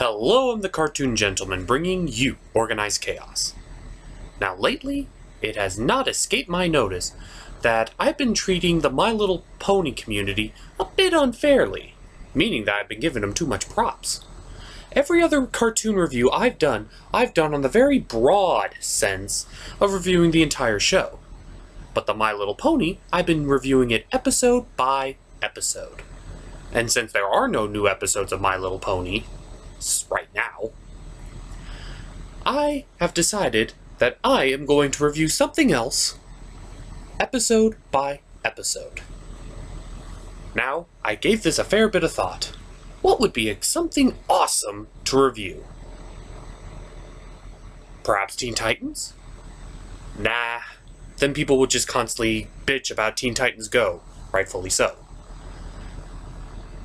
Hello, I'm the Cartoon Gentleman, bringing you Organized Chaos. Now lately, it has not escaped my notice that I've been treating the My Little Pony community a bit unfairly, meaning that I've been giving them too much props. Every other cartoon review I've done on the very broad sense of reviewing the entire show. But the My Little Pony, I've been reviewing it episode by episode. And since there are no new episodes of My Little Pony right now, I have decided that I am going to review something else episode by episode. Now, I gave this a fair bit of thought. What would be something awesome to review? Perhaps Teen Titans? Nah, then people would just constantly bitch about Teen Titans Go, rightfully so.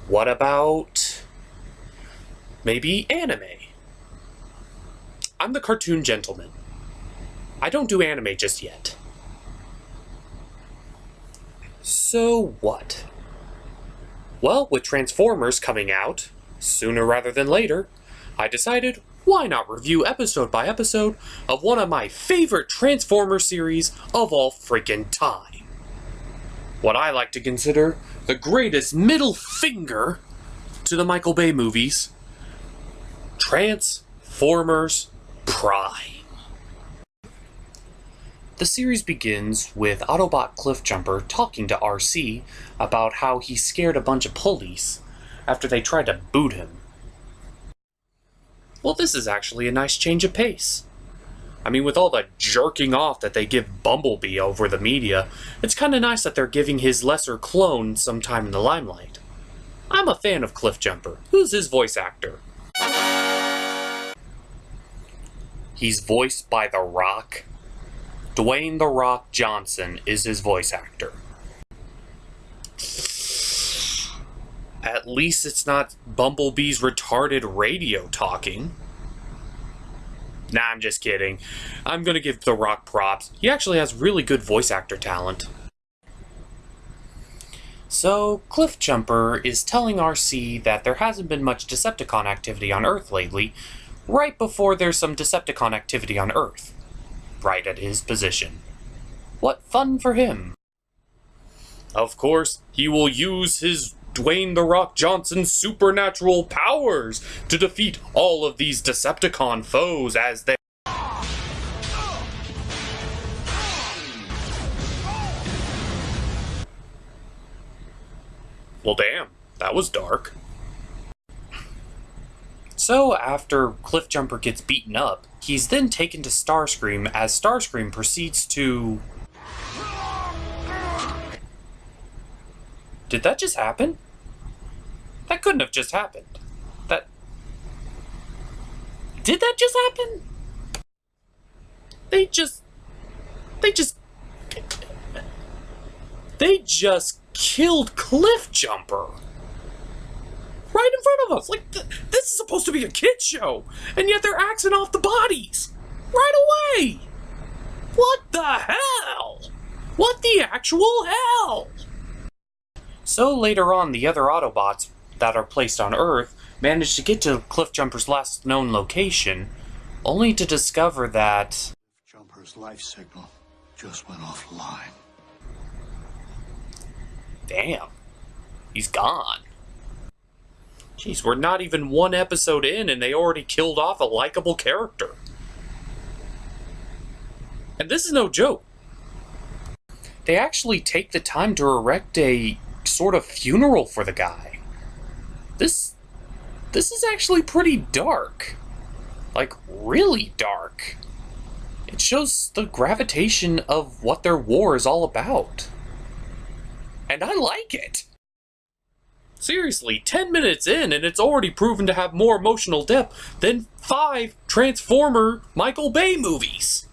What about maybe anime? I'm the Cartoon Gentleman. I don't do anime just yet. So what? Well, with Transformers coming out sooner rather than later, I decided why not review episode by episode of one of my favorite Transformers series of all freaking time. What I like to consider the greatest middle finger to the Michael Bay movies, Transformers Prime. The series begins with Autobot Cliffjumper talking to RC about how he scared a bunch of police after they tried to boot him. Well, this is actually a nice change of pace. I mean, with all the jerking off that they give Bumblebee over the media, it's kinda nice that they're giving his lesser clone some time in the limelight. I'm a fan of Cliffjumper. Who's his voice actor? He's voiced by The Rock. Dwayne The Rock Johnson is his voice actor. At least it's not Bumblebee's retarded radio talking. Nah, I'm just kidding. I'm gonna give The Rock props. He actually has really good voice actor talent. So, Cliffjumper is telling RC that there hasn't been much Decepticon activity on Earth lately, right before there's some Decepticon activity on Earth. Right at his position. What fun for him. Of course, he will use his Dwayne The Rock Johnson supernatural powers to defeat all of these Decepticon foes as they... Well, damn, that was dark. So, after Cliffjumper gets beaten up, he's then taken to Starscream as Starscream proceeds to... Did that just happen? That couldn't have just happened. Did that just happen? They just killed Cliffjumper. Right in front of us. Like, this is supposed to be a kid's show, and yet they're axing off the bodies right away. What the hell? What the actual hell? So later on, the other Autobots that are placed on Earth manage to get to Cliffjumper's last known location, only to discover that Jumper's life signal just went offline. Damn, he's gone. Jeez, we're not even one episode in and they already killed off a likable character. And this is no joke. They actually take the time to erect a sort of funeral for the guy. This is actually pretty dark. Like, really dark. It shows the gravitation of what their war is all about. And I like it. Seriously, 10 minutes in and it's already proven to have more emotional depth than 5 Transformer Michael Bay movies.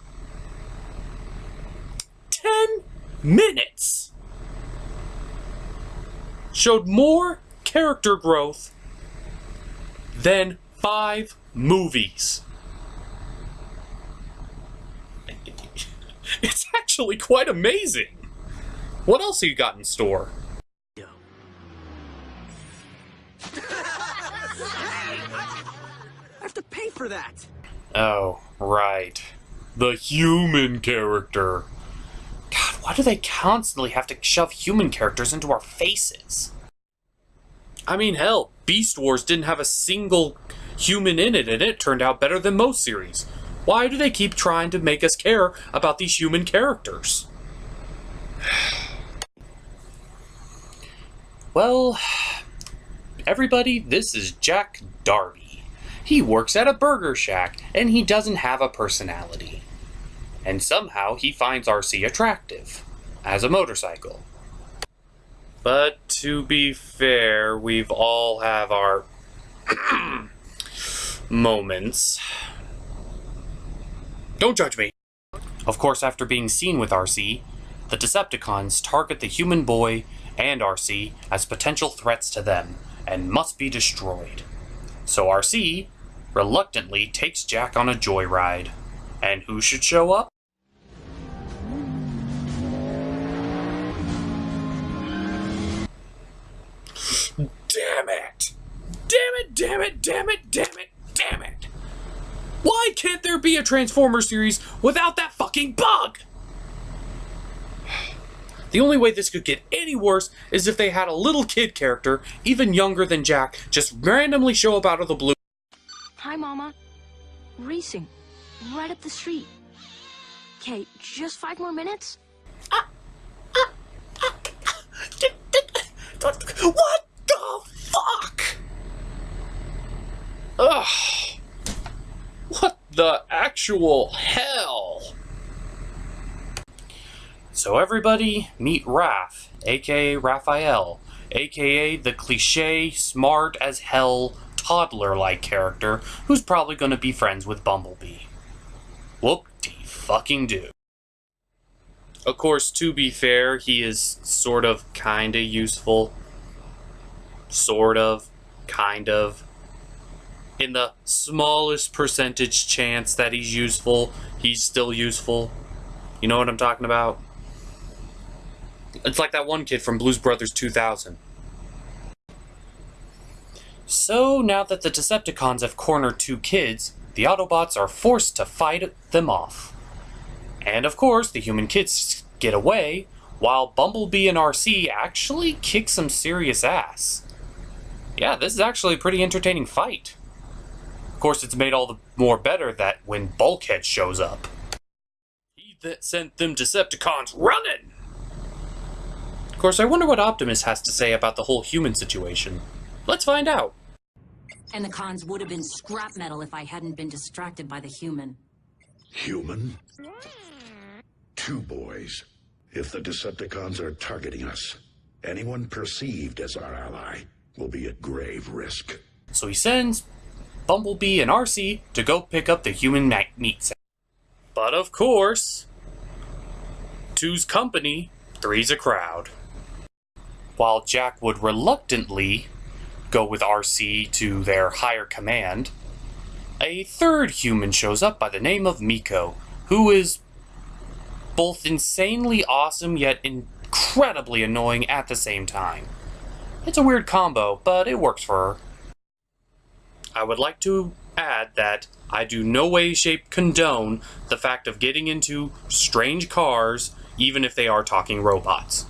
10 minutes! Showed more character growth than 5 movies. It's actually quite amazing. What else have you got in store? for that. Oh, right. The human character. God, why do they constantly have to shove human characters into our faces? I mean, hell, Beast Wars didn't have a single human in it, and it turned out better than most series. Why do they keep trying to make us care about these human characters? Well, everybody, this is Jack Darby. He works at a burger shack, and he doesn't have a personality. And somehow he finds RC attractive, as a motorcycle. But to be fair, we've all have our moments. Don't judge me. Of course, after being seen with RC, the Decepticons target the human boy and RC as potential threats to them, and must be destroyed. So RC reluctantly takes Jack on a joyride. And who should show up? Damn it! Damn it, damn it, damn it, damn it, damn it! Why can't there be a Transformers series without that fucking bug? The only way this could get any worse is if they had a little kid character, even younger than Jack, just randomly show up out of the blue. Hi, Mama. Racing. Right up the street. Okay, just 5 more minutes? What the fuck? Ugh. What the actual hell? So everybody, meet Raph, aka Raphael, aka the cliche, smart as hell, toddler-like character who's probably gonna be friends with Bumblebee. Whoop-de-fucking-do. Of course, to be fair, he is sort of, kinda useful. Sort of, kind of. In the smallest percentage chance that he's useful, he's still useful. You know what I'm talking about? It's like that one kid from Blues Brothers 2000. So, now that the Decepticons have cornered 2 kids, the Autobots are forced to fight them off. And of course, the human kids get away, while Bumblebee and RC actually kick some serious ass. Yeah, this is actually a pretty entertaining fight. Of course, it's made all the more better that when Bulkhead shows up, he that sent them Decepticons running! Of course, I wonder what Optimus has to say about the whole human situation. Let's find out. And the cons would have been scrap metal if I hadn't been distracted by the human. Human? 2 boys. If the Decepticons are targeting us, anyone perceived as our ally will be at grave risk. So he sends Bumblebee and RC to go pick up the human meat sack. But of course, 2's company, 3's a crowd. While Jack would reluctantly go with RC to their higher command, a 3rd human shows up by the name of Miko, who is both insanely awesome yet incredibly annoying at the same time. It's a weird combo, but it works for her. I would like to add that I do no way, shape, condone the fact of getting into strange cars, even if they are talking robots.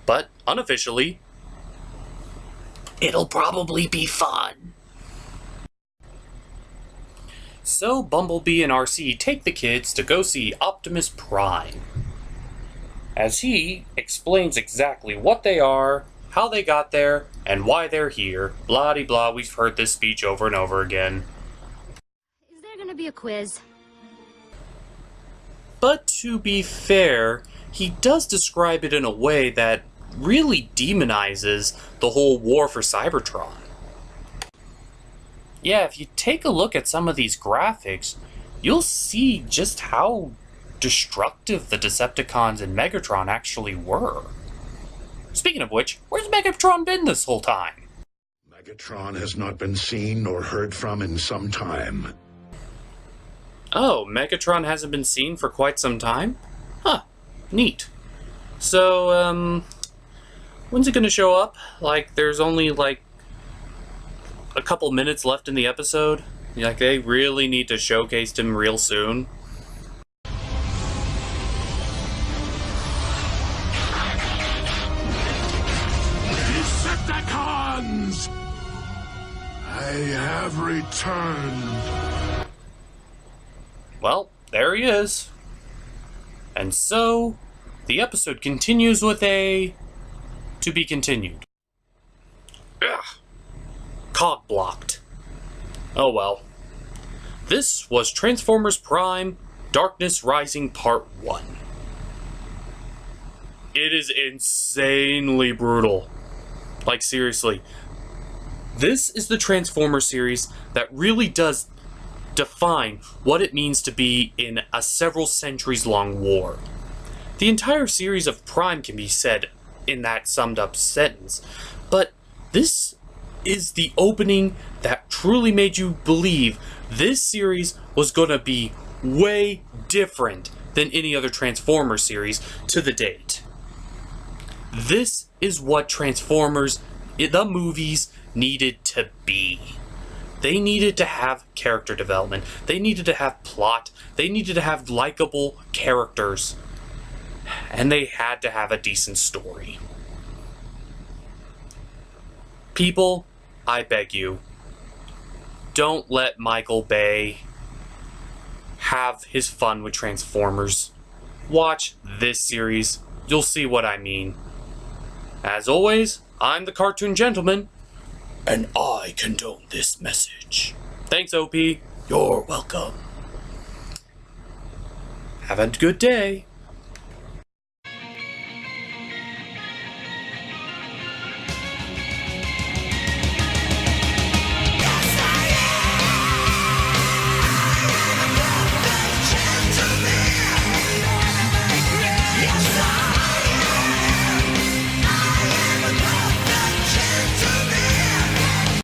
But, unofficially, it'll probably be fun. So Bumblebee and RC take the kids to go see Optimus Prime, as he explains exactly what they are, how they got there, and why they're here. Blah-de-blah, we've heard this speech over and over again. Is there gonna be a quiz? But to be fair, he does describe it in a way that really demonizes the whole war for Cybertron. Yeah, if you take a look at some of these graphics, you'll see just how destructive the Decepticons and Megatron actually were. Speaking of which, where's Megatron been this whole time? Megatron has not been seen or heard from in some time. Oh, Megatron hasn't been seen for quite some time? Huh, neat. So, when's it gonna show up? Like, there's only, like, a couple minutes left in the episode. Like, they really need to showcase him real soon. Decepticons! I have returned. Well, there he is. And so, the episode continues with a... to be continued. Ugh. Cog blocked. Oh well. This was Transformers Prime Darkness Rising Part 1. It is insanely brutal. Like, seriously. This is the Transformers series that really does define what it means to be in a several centuries long war. The entire series of Prime can be said in that summed up sentence, but this is the opening that truly made you believe this series was going to be way different than any other Transformers series to the date. This is what Transformers, the movies, needed to be. They needed to have character development. They needed to have plot. They needed to have likable characters. And they had to have a decent story. People, I beg you, don't let Michael Bay have his fun with Transformers. Watch this series. You'll see what I mean. As always, I'm the Cartoon Gentleman, and I condone this message. Thanks, OP. You're welcome. Have a good day.